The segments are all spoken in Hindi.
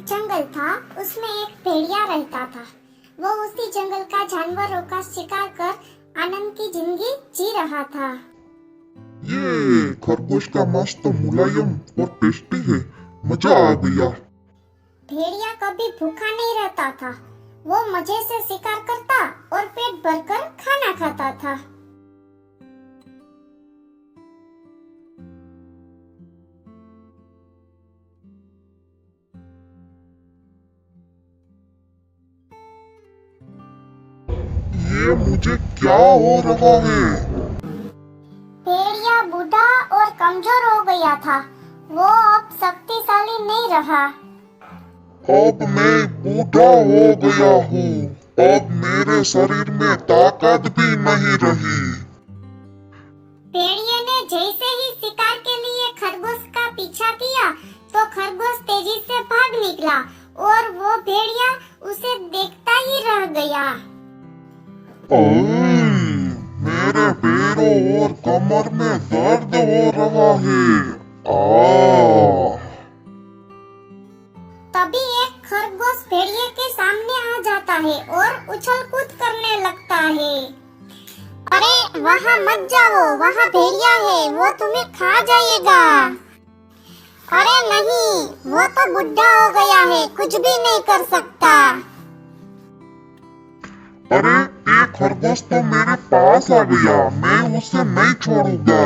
जंगल था, उसमें एक भेड़िया रहता था। वो उसी जंगल का जानवरों का शिकार कर आनंद की जिंदगी जी रहा था। ये खरगोश का मांस तो मुलायम और टेस्टी है, मजा आ गया। भेड़िया कभी भूखा नहीं रहता था। वो मजे से शिकार करता और पेट भरकर खाना खाता था। ये मुझे क्या हो रहा है? भेड़िया बूढ़ा और कमजोर हो गया था। वो अब शक्तिशाली नहीं रहा। अब मैं बूढ़ा हो गया हूँ। अब मेरे शरीर में ताकत भी नहीं रही। भेड़िए ने जैसे ही शिकार के लिए खरगोश का पीछा किया तो खरगोश तेजी से भाग निकला और वो भेड़िया उसे देखता ही रह गया। मेरे पैरों और कमर में दर्द हो रहा है। तभी एक खरगोश भेड़िए के सामने आ जाता है और उछल कूद करने लगता है। अरे वहाँ मत जाओ, वहाँ भेड़िया है, वो तुम्हें खा जाएगा। अरे नहीं, वो तो बुढ़ा हो गया है, कुछ भी नहीं कर सकता। अरे एक खरगोश तो मेरे पास आ गया, मैं उसे नहीं छोड़ूंगा।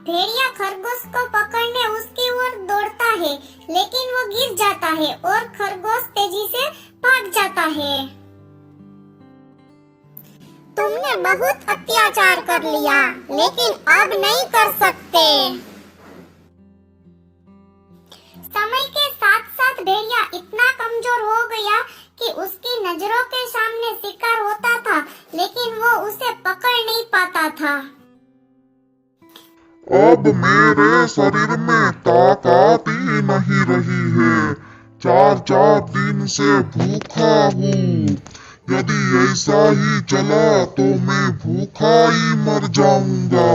भेड़िया खरगोश को पकड़ने उसकी ओर दौड़ता है, लेकिन वो गिर जाता है और खरगोश तेजी से भाग जाता है। तुमने बहुत अत्याचार कर लिया, लेकिन अब नहीं कर सकते। समय के साथ साथ भेड़िया इतना कमजोर हो गया कि उसकी नजरों के सामने शिकार होता था, लेकिन वो उसे पकड़ नहीं पाता था। अब मेरे शरीर में ताकत ही नहीं रही है। 4 दिन से भूखा हूँ। यदि ऐसा ही चला तो मैं भूखा ही मर जाऊंगा।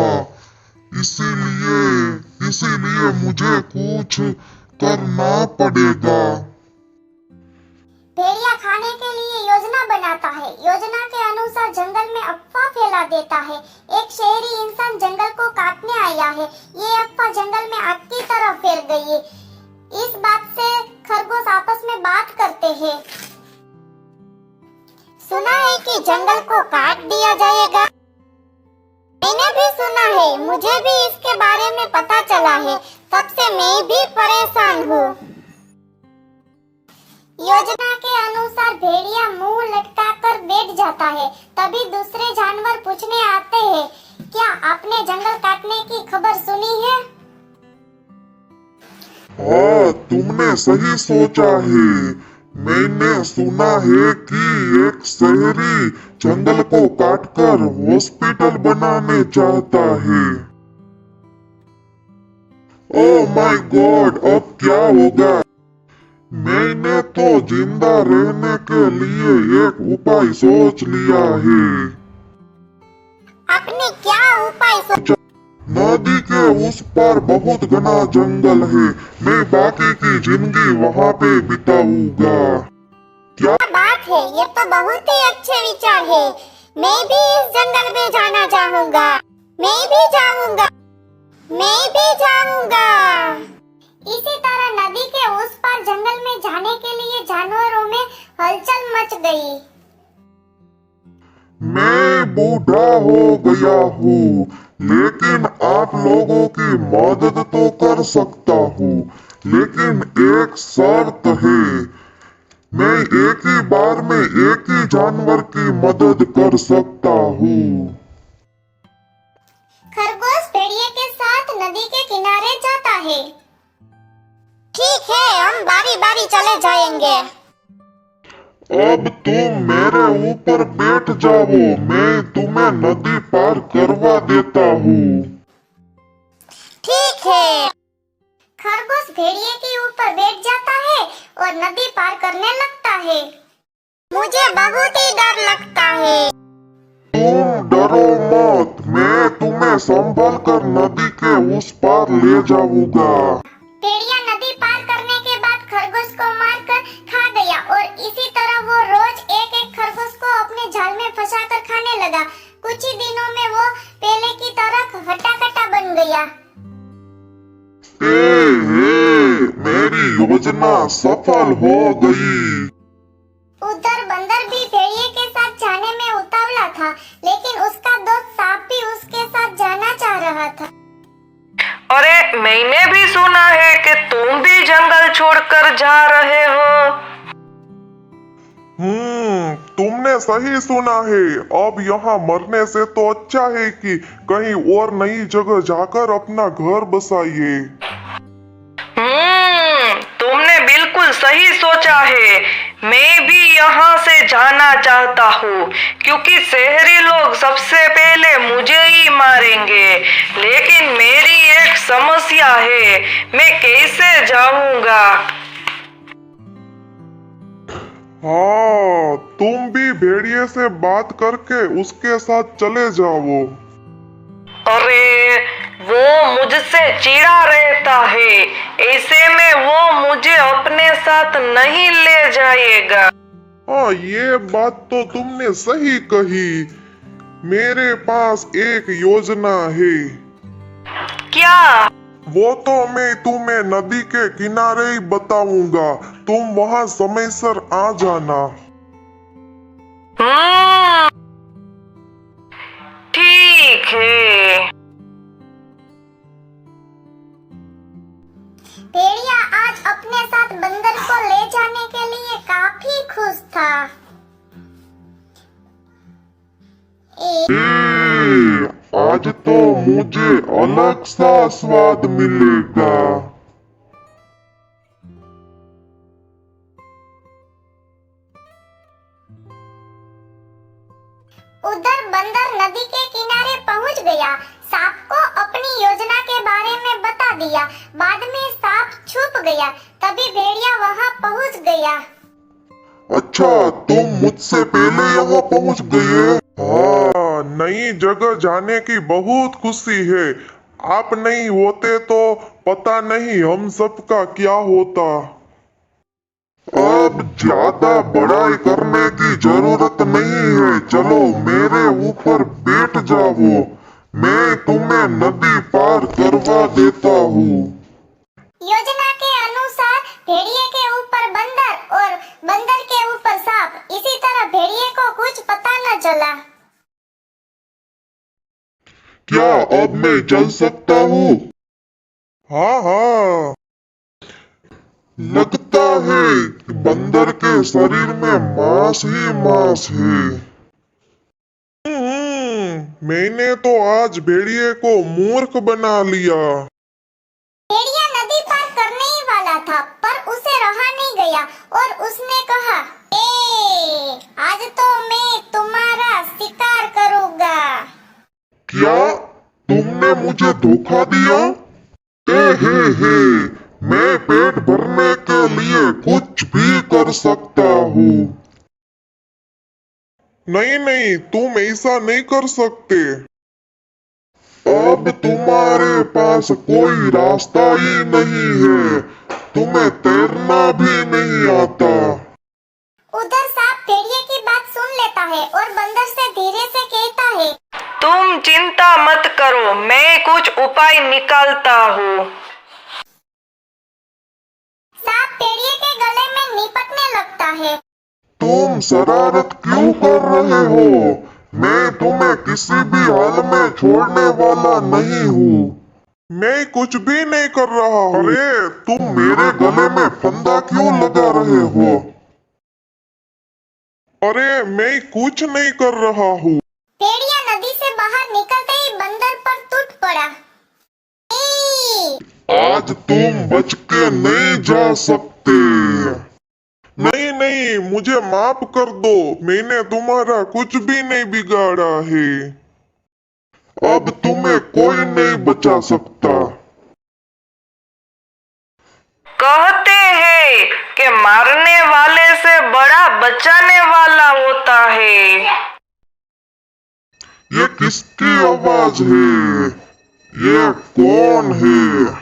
इसीलिए मुझे कुछ करना पड़ेगा। भेड़िया खाने के लिए योजना बनाता है। योजना के अनुसार जंगल में अफवाह फैला देता है। एक शहरी इंसान जंगल को काटने आया है। ये अफवाह जंगल में आग की तरह फैल गई है। इस बात से खरगोश आपस में बात करते हैं। सुना है कि जंगल को काट दिया जाएगा। मैंने भी सुना है, मुझे भी इसके बारे में पता चला है। तब से मैं भी परेशान हूँ। योजना के अनुसार भेड़िया मुंह लटकाकर बैठ जाता है। तभी दूसरे जानवर पूछने आते हैं, क्या आपने जंगल काटने की खबर सुनी है? हाँ, तुमने सही सोचा है। मैंने सुना है कि एक शहरी जंगल को काटकर हॉस्पिटल बनाने चाहता है। ओह माय गॉड, अब क्या होगा? मैंने तो जिंदा रहने के लिए एक उपाय सोच लिया है। आपने क्या उपाय सोचा? नदी के उस पार बहुत घना जंगल है। मैं बाकी की जिंदगी वहाँ पे बिताऊंगा। क्या बात है, ये तो बहुत ही अच्छे विचार है। मैं भी इस जंगल में जाना चाहूँगा। मैं भी जाऊँगा। इसी तरह नदी के उस पार जंगल में जाने के लिए जानवरों में हलचल मच गई। मैं बूढ़ा हो गया हूँ, लेकिन आप लोगों की मदद तो कर सकता हूँ। लेकिन एक शर्त है, मैं एक ही बार में एक ही जानवर की मदद कर सकता हूँ। खरगोश भेड़िए के साथ नदी के किनारे जाता है। ठीक है, हम बारी बारी चले जाएंगे। अब तुम मेरे ऊपर बैठ जाओ, मैं तुम्हें नदी पार करवा देता हूँ। ठीक है। खरगोश भेड़िए के ऊपर बैठ जाता है और नदी पार करने लगता है। मुझे बहुत ही डर लगता है। तुम डरो मत, मैं तुम्हें संभल कर नदी के उस पार ले जाऊंगा। भेड़िया नदी पार करने के बाद योजना सफल हो गई। उधर बंदर भी भेड़िए के साथ जाने में उतावला था, लेकिन उसका दोस्त सांप भी उसके साथ जाना चाह रहा था। अरे मैंने भी सुना है कि तुम भी जंगल छोड़कर जा रहे हो। तुमने सही सुना है। अब यहाँ मरने से तो अच्छा है कि कहीं और नई जगह जाकर अपना घर बसाइए। तुमने बिल्कुल सही सोचा है। मैं भी यहाँ से जाना चाहता हूँ, क्योंकि शहरी लोग सबसे पहले मुझे ही मारेंगे। लेकिन मेरी एक समस्या है, मैं कैसे जाऊँगा? हाँ, तुम भी भेड़िए से बात करके उसके साथ चले जाओ। अरे वो मुझसे चिढ़ा रहता है, ऐसे में वो मुझे अपने साथ नहीं ले जाएगा। हाँ, ये बात तो तुमने सही कही। मेरे पास एक योजना है। क्या? वो तो मैं तुम्हें नदी के किनारे ही बताऊंगा। तुम वहाँ समयसर आ जाना। ठीक है। भेड़िया आज अपने साथ बंदर को ले जाने के लिए काफी खुश था। आज तो मुझे अलग सा स्वाद मिलेगा। उधर बंदर नदी के किनारे पहुंच गया। सांप को अपनी योजना के बारे में बता दिया। बाद में सांप छुप गया, तभी भेड़िया वहां पहुंच गया। अच्छा, तुम मुझसे पहले यहाँ पहुँच गए। हाँ, नई जगह जाने की बहुत खुशी है। आप नहीं होते तो पता नहीं हम सबका क्या होता। अब ज्यादा बड़ाई करने की जरूरत नहीं है। चलो मेरे ऊपर बैठ जाओ, मैं तुम्हें नदी पार करवा देता हूँ। योजना के अनुसार भेड़िए के ऊपर बंदर और बंदर के ऊपर सांप। इसी तरह भेड़िए को कुछ पता न चला। क्या अब मैं चल सकता हूँ? हाँ हाँ, लगता है कि बंदर के शरीर में मांस ही मांस है। मैंने तो आज भेड़िए को मूर्ख बना लिया। भेड़िया नदी पार करने ही वाला था, पर उसे रहा नहीं गया और उसने कहा, आज तो मैं तुम्हारा शिकार करूंगा। क्या तुमने मुझे धोखा दिया? हे, मैं पेट भरने के लिए कुछ भी कर सकता हूँ। नहीं, तुम ऐसा नहीं कर सकते। अब तुम्हारे पास कोई रास्ता ही नहीं है। तुम्हें तैरना भी नहीं आता। उधर सांप भेड़िए की बात सुन लेता है और बंदर से धीरे से कहता है, तुम चिंता मत करो, मैं कुछ उपाय निकालता हूँ। सांप भेड़िए के गले में निपटने लगता है। तुम शरारत क्यों कर रहे हो? मैं तुम्हें किसी भी हाल में छोड़ने वाला नहीं हूँ। मैं कुछ भी नहीं कर रहा हूँ। अरे तुम मेरे गले में फंदा क्यों लगा रहे हो? अरे मैं कुछ नहीं कर रहा हूँ। भेड़िया नदी से बाहर निकलते ही बंदर पर टूट पड़ा। आज तुम बच के नहीं जा सकते। नहीं, मुझे माफ कर दो। मैंने तुम्हारा कुछ भी नहीं बिगाड़ा है। अब तुम्हें कोई नहीं बचा सकता। कहते हैं कि मारने वाले से बड़ा बचाने वाला होता है। ये किसकी आवाज है? ये कौन है?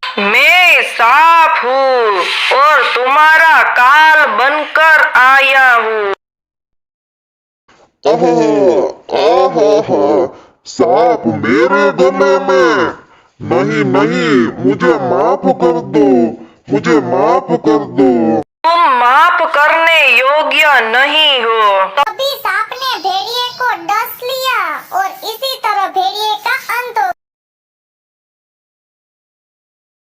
मैं सांप हूँ और तुम्हारा काल बनकर आया हूँ। आहा, सांप मेरे गले में। नहीं नहीं, मुझे माफ कर दो, मुझे माफ कर दो। तुम माफ करने योग्य नहीं हो। कभी